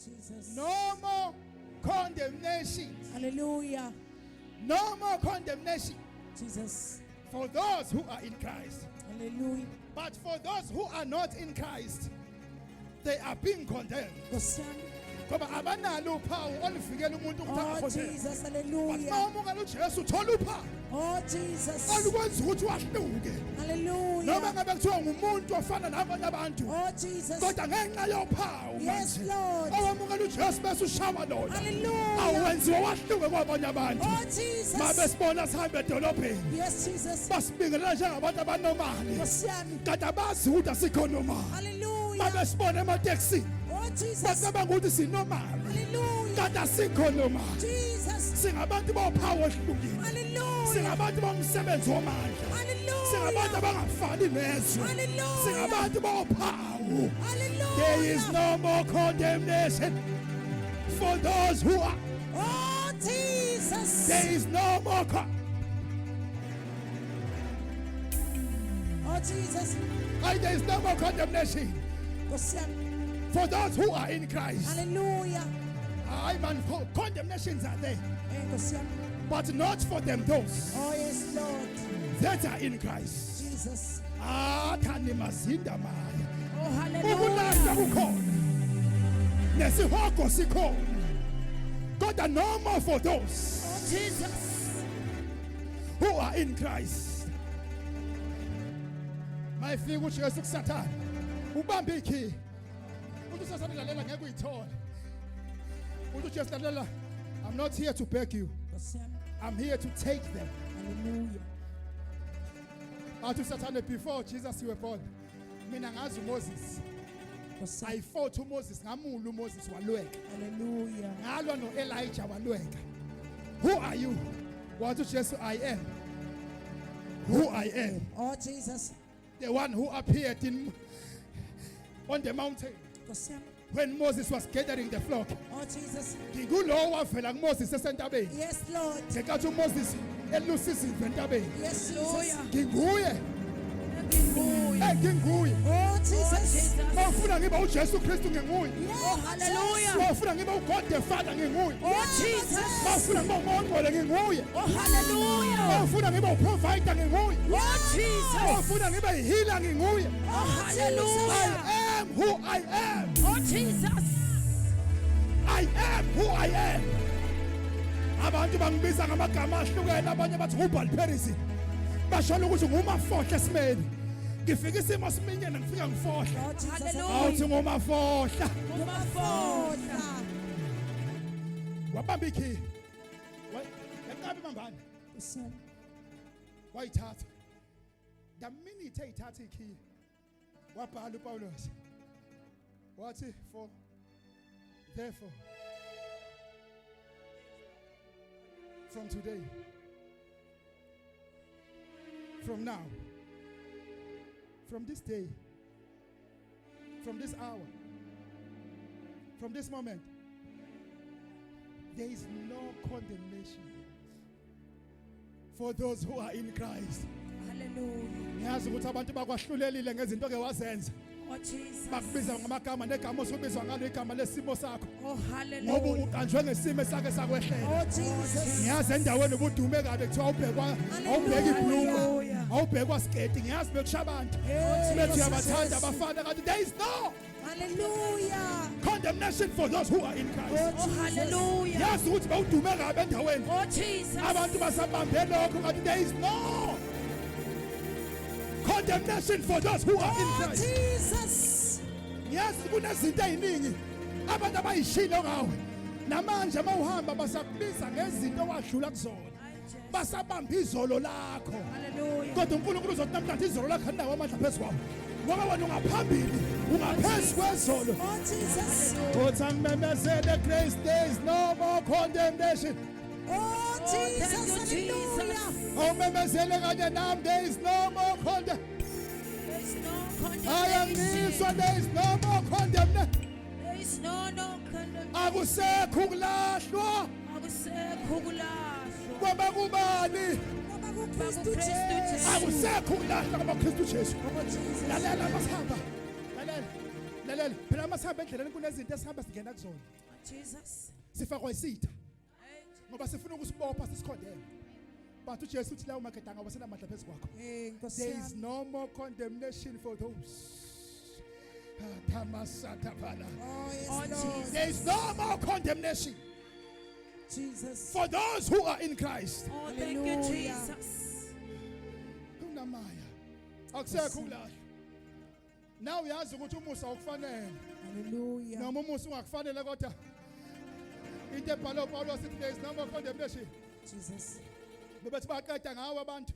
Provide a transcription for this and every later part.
Jesus. No more condemnation. Hallelujah. No more condemnation Jesus. for those who are in Christ. Hallelujah. But for those who are not in Christ, they are being condemned. Ngoba abanalo uphawu oluvikela umuntu ukuthi Oh angakondemwa. Jesus, But hallelujah. mawumukela uJesu uthola uphawu Oh Jesus. olukwenza ukuthi wahluke. Noma Hallelujah. ngabe kuthiwa ngumuntu ofana nabanye abantu, Oh Jesus. kodwa ngenxa yophawu Yes, manje Lord. owamukela uJesu bese ushawa lona, Hallelujah. awenziwa wahluke kwabanye abantu. Oh Jesus. Mabesibona sihambe edolobheni Yes, Jesus. basibingelela njengabantu abanomali, Kosiami. kanti abazi ukuthi asikho normal. Hallelujah. Mabesibona emateksini Oh Jesus. basicabanga ukuthi sinormal, Hallelujah. kanti asikho normal. Jesus. Singabantu bophawu ohlukile, Hallelujah. singabantu bomsebenzi wamandla, singabantu Hallelujah. abangafani nezwe, Hallelujah. singabantu bophawu. There is Hallelujah. no more condemnation for those who are. Oh Jesus. There is no more Oh Jesus. there is no more condemnation Kosiami. for those who are in Christ. Hallelujah. I man, condemnations are there, Kosiami. but not for them those Oh yes, Lord. that are in Christ. Jesus. Thani mazinda maya. Oh Ukulahla hallelujah. kukhona, nesihogo sikhona, kodwa no more for those Oh Jesus. who are in Christ. Mayifika uJesu kuSathane, ubambe ikey. Uthi uSathane lalela ngeke uyithole. Uthi uJesu lalela, I'm not here to beg you. Kosiami. I'm here to take them. Hallelujah. Athi uSathane, before Jesus you were born, mina ngazi uMoses. Kosiami. I fought uMoses, ngamula uMoses walweka. Hallelujah. Ngalwa noElijah walweka. Who are you? Wathi uJesu, I am who I am. Oh Jesus. The one who appeared on the mountain Kosiami. when Moses was gathering the flock. Oh Jesus. Ngikulowo wavela kuMoses esentabeni. Yes, Lord. Ngenkathi uMoses elusa izimvu entabeni. Yes, Jesus. Nginguye. Nginguye. Oh Jesus. Mawufuna ngibe uJesu Kristu nginguye. Oh hallelujah. Mawufuna ngibe uGod the Father nginguye. Oh Jesus. Mawufuna ngibe uMongcwele nginguye. Oh hallelujah. Mawufuna ngibe uProvider nginguye. Oh Jesus. Mawufuna ngibe ihealer nginguye. Oh hallelujah. I am who I am. Oh Jesus. I am who I am. Abantu bangibiza ngamagama ahlukene, abanye bathi nguBalperisi. Bashalo ukuthi ngumafohla esimeni. Ngifika isimo siminyene ngifika ngifohla. Oh Jesus. Awuthi ngumafohla. Ngumafohla. Wabamba ikey. Yangabe mambani? Kosiami. Wayithatha. The minute eyithatha ikey, wabhala uPawulos. Wathi for therefore from today, from now, from this day, from this hour, from this moment, there is no condemnation for those who are in Christ. Hallelujah. Ngiyazi ukuthi abantu bakwahlulelile ngezinto ke wazenza. Oh Jesus. Bakubiza ngamagama negama osubizwa ngalo igama lesimo sakho. Oh Ngoba hallelujah. uqanjwe ngesimo esake sakwehlela. Oh Jesus. Ngiyazi endaweni ubudume kabe kuthiwa awubhekwa awubheka ibhlungu, Hallelujah. awubhekwa sketi. Ngiyazi bekusha abantu. Oh Bethi Jesus. uyabathanda abafana kanti there is no Hallelujah. condemnation for those who are in Christ. Oh hallelujah. Yazi ukuthi bawudume kabe endaweni. Oh Jesus. Abantu basabambe lokho kanti there is no condemnation for those who are in Oh Christ. Jesus. Yazi kunezinto eziningi abantu abayishilo ngawe. Namanje mawuhamba basakubiza ngezinto wadlula kuzona. Basabamba izolo lakho. Hallelujah. Kodwa uNkulunkulu uzothi namhlanje izolo lakho andinawo amandla phezu kwawo. Ngoba wena ungaphambili, ungaphezu kwezolo. Oh Jesus. Uthi angimemezele grace, there is no more condemnation. Oh Jesus. Hallelujah. Awumemezele kanye nami, there is no more condemnation. There is no Ayangizwa, there is no more condemnation. There is no condemnation. Akusekho ukulahlwa. Akusekho ukulahlwa. Kwaba kubani? KuKristu Jesu. Akusekho ukulahlwa kwabaKristu Jesu. Oh Jesus. Lalela masihamba. Lalela. lalela phela masihamba endleleni kunezinto esihamba singena kuzona Jesus. sifakwa isitha Hey, ngoba sifuna ukusibopha sisikhondeme but uJesu uthi la umakhetanga wasenamadla phezu kwakho Nkosi there is yami. no more condemnation for those Tamasatapala. Oh yes, Oh, Lord. Jesus. There is no more condemnation Jesus. for those who are in Christ. Oh, thank you, Hallelujah. Jesus. Unamaya akusekho ukulahla now uyazi ukuthi umusa awukufanele Hallelujah. noma umusa ungakufanele kodwa into ebhalwe uPawulos ithi there is no more condemnation Jesus. bebethi baqeda ngawo abantu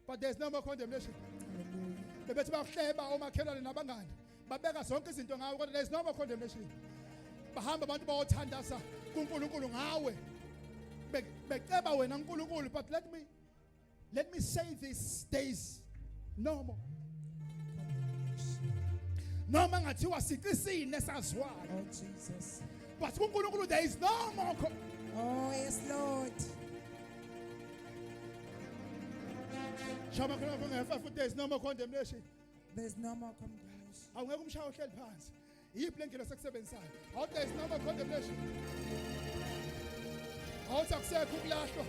but there is no more condemnation Hallelujah. bebethi bahleba omakhelwane nabangani babeka zonke izinto ngawe kodwa there is no more condemnation bahamba abantu bayothandaza kuNkulunkulu ngawe beceba wena uNkulunkulu but let me say this there is no more noma ngathiwa siqisine saziwayo Oh Jesus. but kuNkulunkulu there is no more Oh yes, Lord. shama khona ngefa there is no more condemnation There's no more condemnation. awungeke umshaya ohleli phansi yiphi lenkilo sekusebenzayo how there is no more condemnation awuthi akusekho ukulahlwa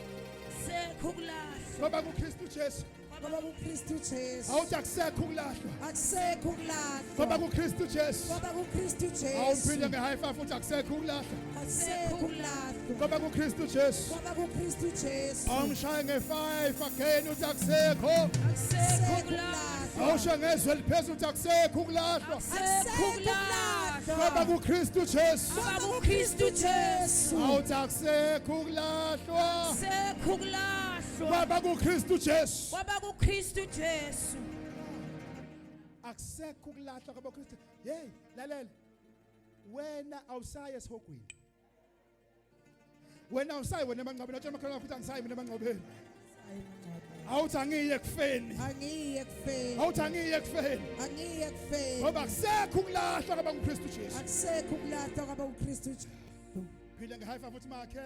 Sekho ukulahlwa. ngoba kuKristu Jesu Ngoba kuKristu Jesu. awuthi akusekho ukulahlwa Akusekho ngoba ukulahlwa. kuKristu Jesu Ngoba kuKristu Jesu. awuphinde nge-high five futhi akusekho ukulahlwa Akusekho ukulahlwa. ngoba kuKristu Jesu Ngoba kuKristu Jesu. awumshaye nge-five again uthi akusekho Sekho ukulahlwa. awusho ngezwe eliphezulu uthi akusekho ukulahlwa Sekho ukulahlwa. ngoba kuKristu Jesu Ngoba kuKristu Jesu. awuthi akusekho ukulahlwa Sekho ukulahlwa. ngoba kuKristu Jesu Ngoba kuKristu Jesu. akusekho ukulahlwa ngoba kuKristu hey lalela wena awusaye esihogweni wena awusayi wena emangcwabeni atshela amakhelwane akho ukuthi angisayi mina emangcwabeni awuthi angiye kufeni Angiye kufeni. awuthi angiye kufeni Angiye kufeni. ngoba akusekho ukulahlwa ngoba kuKristu Jesu Akusekho ukulahlwa ngoba kuKristu Jesu. phile nge-high five futhi makhe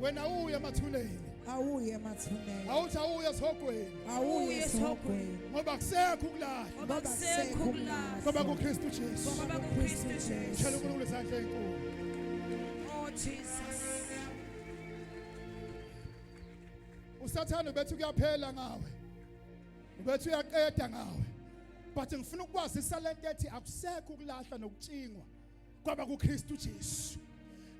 wena uye emathuneni Awuye emathuneni. awuthi awuye esihogweni Awuye esihogweni. ngoba akusekho ukulahlwa Ngoba kusekho ukulahlwa. ngoba kuKristu Jesu Ngoba kuKristu Jesu. shela uNkulunkulu izandla ezinkulu Oh Jesus. usathane bethi kuyaphela ngawe bethi uyaqeda ngawe but ngifuna ukwazisa lento ethi akusekho ukulahlwa nokutshingwa kwaba kuKristu Jesu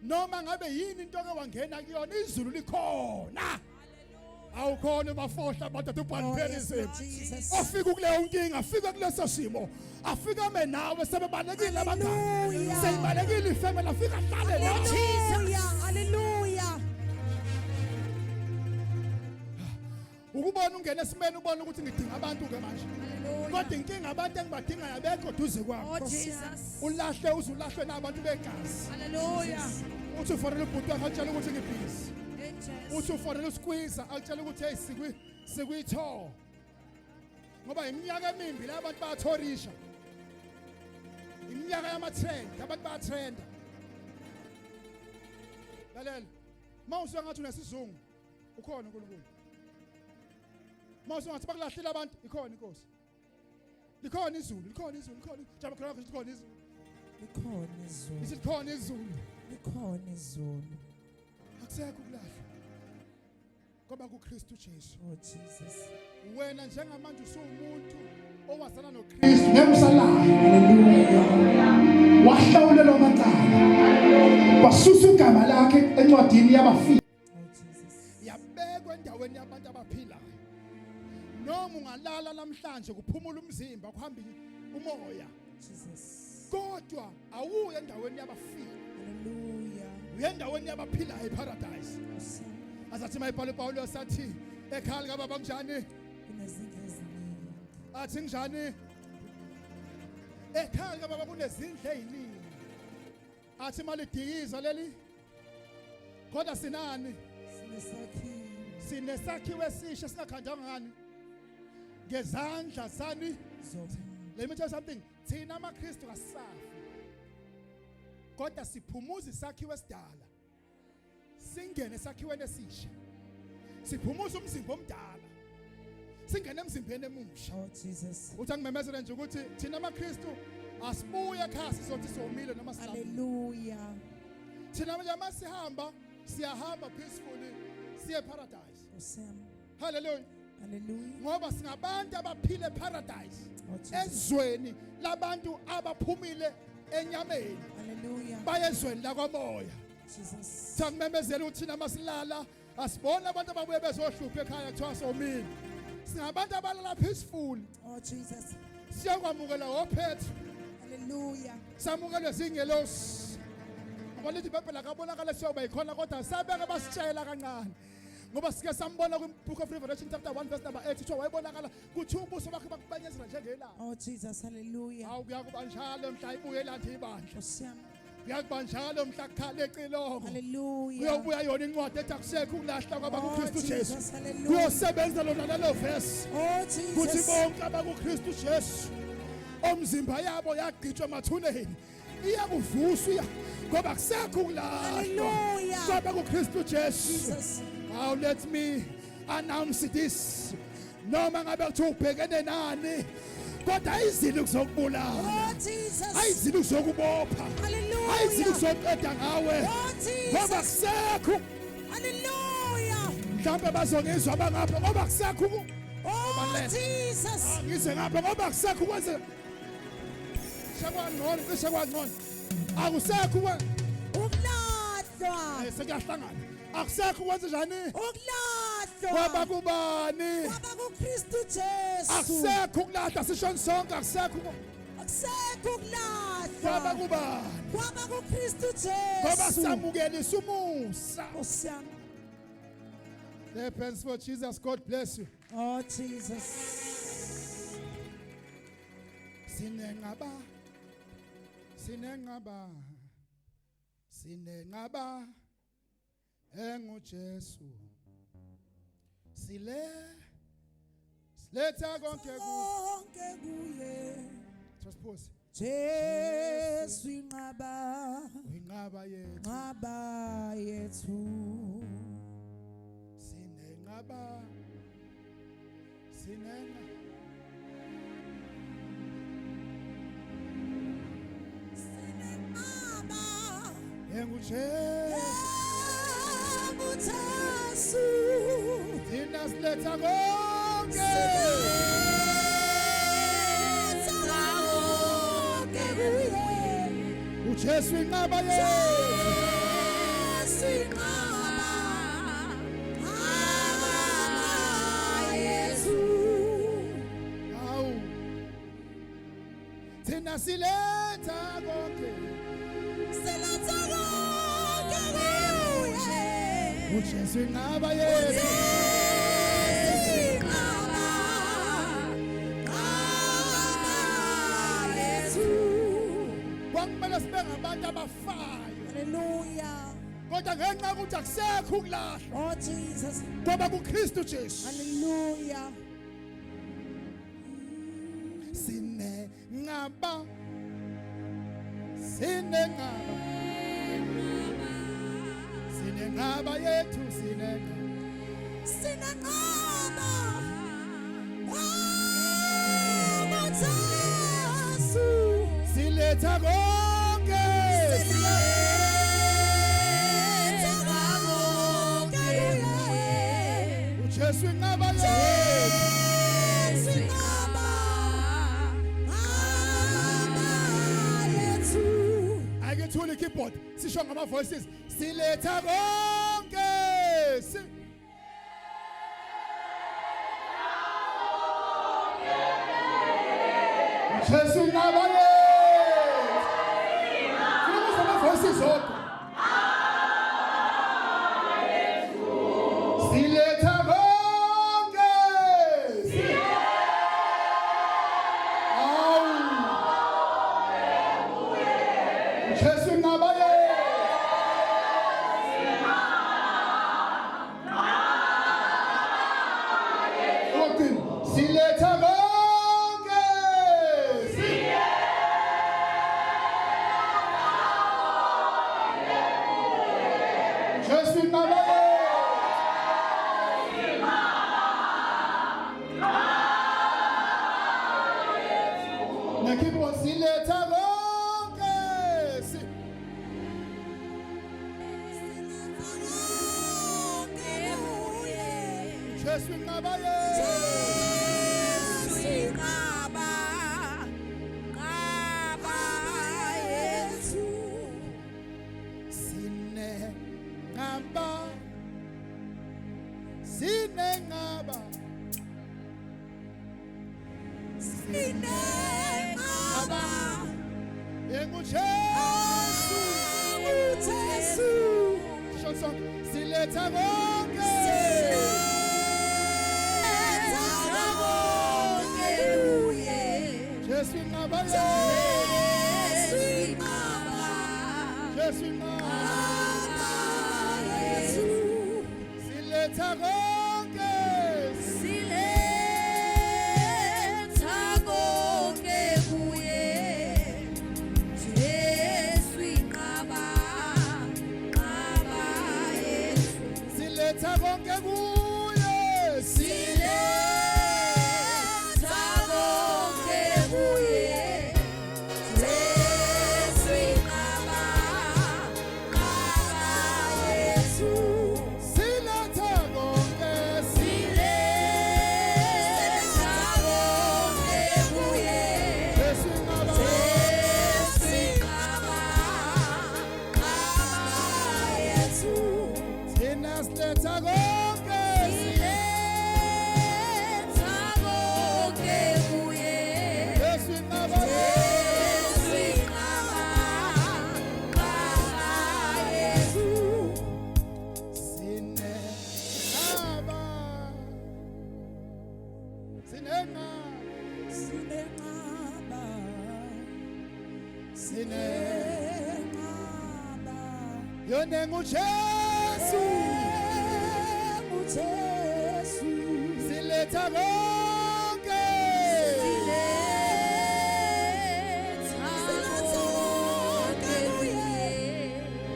noma ngabe yini into ke wangena kuyona izulu likhona awukhona bafohla abantu Oh yes, ubhalipherism Lord Jesus. ofika kuleyo nkinga afika kuleso simo afika ame nawe sebebalekile abangani Hallelujah. seyibalekile ifamily afika hlale nawe Hallelujah. Hallelujah. ukubona ungena esimeni ubona ukuthi ngidinga abantu ke manje kodwa inkinga abantu engibadingayo abekho duze kwami Oh Jesus. ulahle uzulahlwe nabantu begazi Hallelujah. uthi ufonela ubhuti wakho atshela ukuthi ngibhizi Angels. uthi ufonela uSqueezer atshela ukuthi hey sikwitho ngoba iminyaka emimbi la abantu bayathorisha iminyaka yama-trend abantu bayatrenda lalela mawusuka ngathi unesizungu ukhona uNkulunkulu mawusuka ngathi bakulahlile abantu ikhona inkosi likhona izulu jaba khona likhona izulu Likhona izulu. ithi likhona izulu Likhona izulu. akusekho ukulahlwa ngoba kuKristu Jesu Oh Jesus. wena njengamanje usuwumuntu owazana noKristu ngemsalayo wahlawulela amacala wasusa igama lakhe encwadini yabafile Oh Jesus. yabekwa endaweni yabantu abaphilayo noma ungalala namhlanje kuphumula umzimba kuhamba umoya Jesus. kodwa awuye endaweni yabafile Hallelujah. uye endaweni yabaphilayo eparadise azathi mayibhale uPawulos athi ekhaya likababa kunjani Kunezindlu eziningi. athi njani ekhaya likababa kunezindlu eziningi athi malidikiza leli kodwa sinani Sinesakhiwo. sinesakhiwo esisha singakhandanga ngani ngezandla zani let me tell you something thina amaKristu kasisafi kodwa siphumuza isakhiwo esidala singene esakhiweni esisha siphumuza umzimba omdala singene emzimbeni emusha Oh Jesus. uthi angimemezele nje ukuthi thina amaKristu Asibuye ekhaya sizothi somile noma sihlamba. Hallelujah. Thina manje masihamba siyahamba peacefully siye paradise. Osam. Hallelujah. Hallelujah. Ngoba singabantu abaphile paradise. Oh, Jesus. Ezweni labantu abaphumile enyameni. Hallelujah. Bayezweni lakwamoya. Jesus. Samemezela uthina masilala asibona abantu ababuye bezohlupha ekhaya kuthiwa somile. Singabantu abalala peaceful. Oh, Jesus. Siyakwamukela ophethe. Hallelujah. Samukelwe zingelosi. Ngoba lithi iBhayibheli akabonakala siyoba yikhona kodwa sabeke basitshela kancane. Ngoba sike sambona kwiBook of Revelation chapter 1 verse number 8 kuthiwa wayebonakala kuthi ubuso bakhe bakubanyezela njengelanga. Oh, Jesus. Hallelujah. Hawu kuyakuba njalo mhla ibuye landi ibandla. Osam. Kuyakuba njalo mhla kukhale ecilongo. Hallelujah. Kuyobuya yona incwadi ethi akusekho ukulahla kwaba Oh, kuKristu Jesu. Jesus. Hallelujah. Kuyosebenza lona lelo verse. Oh, Kuthi Jesus. bonke abakuKristu Jesu omzimba yabo yagqitshwa emathuneni iyakuvuswa ngoba kusekho ukulahla Hallelujah. kwaba kuKristu Jesu. Jesus. Now let me announce this. Noma ngabe kuthiwa ubhekene nani kodwa ayizili kuzokubulala, Oh, Jesus. ayizili kuzokubopha, ayizili Hallelujah. kuzoqeda ngawe Oh, ngoba Jesus. kusekho. Hallelujah. Mhlawumbe bazongizwa bangapha ngoba kusekho. Oh, Jesus. Ngize ngapha ngoba kusekho ukwenze shakwangqono cishe kwangqono akusekho Ukulahlwa. sekuyahlangana akusekho ukwenze njani kwaba Ukulahlwa. kubani Kwaba kuKristu Jesu. akusekho ukulahla sishoni sonke akusekho Akusekho kwaba ukulahlwa. kubani Kwaba kuKristu ngoba Jesu. samukelisa umusa. Osam. Clap hands for Jesus. God bless you. Oh, Jesus. Sinengaba sinengaba enguJesu siletha konke Konke kuye. just pause Jesu inqaba. inqaba yethu Nqaba yethu. sinengaba Sinenqaba. enguJesu Jesu. thina siletha konke Konke kuye. uJesu inqaba yethu Jesu inqaba. Nqaba Yesu. Hawu thina siletha konke Siletha konke kuye. uJesu inqaba yethu Jesu inqaba. Nqaba Yesu. kwakumele sibe ngabantu abafayo Hallelujah. kodwa ngenxa yokuthi akusekho ukulahla Oh, Jesus. ngoba kuKristu Jesu Hallelujah. sinengaba yethu Sinenqaba. Oh, Jesu. siletha konke Siletha konke kuye. uJesu inqaba yethu Jesu inqaba. Nqaba Yesu. akethula ikeyboard sisho ngama voices siletha konke uJesu inqaba yethu funa ngama voices zodwa siletha konke awu uJesu inqaba yethu siletha konke Jesu inqaba yethu nakhipho siletha konke Jesu inqaba Jesu inqaba, inqaba yethu. sinenqaba sinenqaba Sinenqaba, enguJesu uJesu. sho sonke siletha konke Siletha konke kuye. Jesu inqaba Jesu inqaba, Jesu inqaba inqaba yethu. siletha konke Siletha konke kuye. Jesu inqaba, inqaba yethu. siletha konke kuye Siletha konke kuye. Jesu inqaba, inqaba yethu. siletha konke Siletha konke kuye. Jesu inqaba Jesu inqaba, inqaba yethu. thina siletha konke Siletha konke kuye. Jesu inqaba Jesu inqaba, inqaba yethu. sinenqaba sinenqaba Sinenqaba, sinenqaba yona enguJesu uJesu. siletha konke Siletha konke kuye.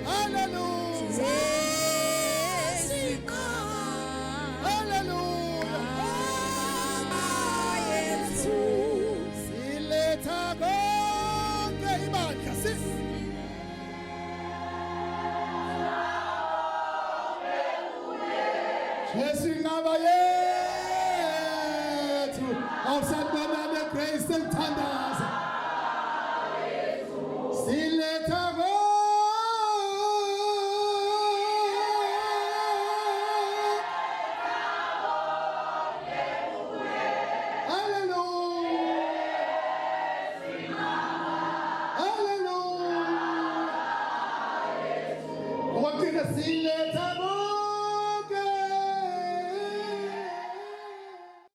hallelujah Jesu inqaba, hallelujah inqaba yethu. siletha konke ibandla Jesu inqaba yethu awusabona negrace elithandaza siletha hallelujah hallelujah wakina siletha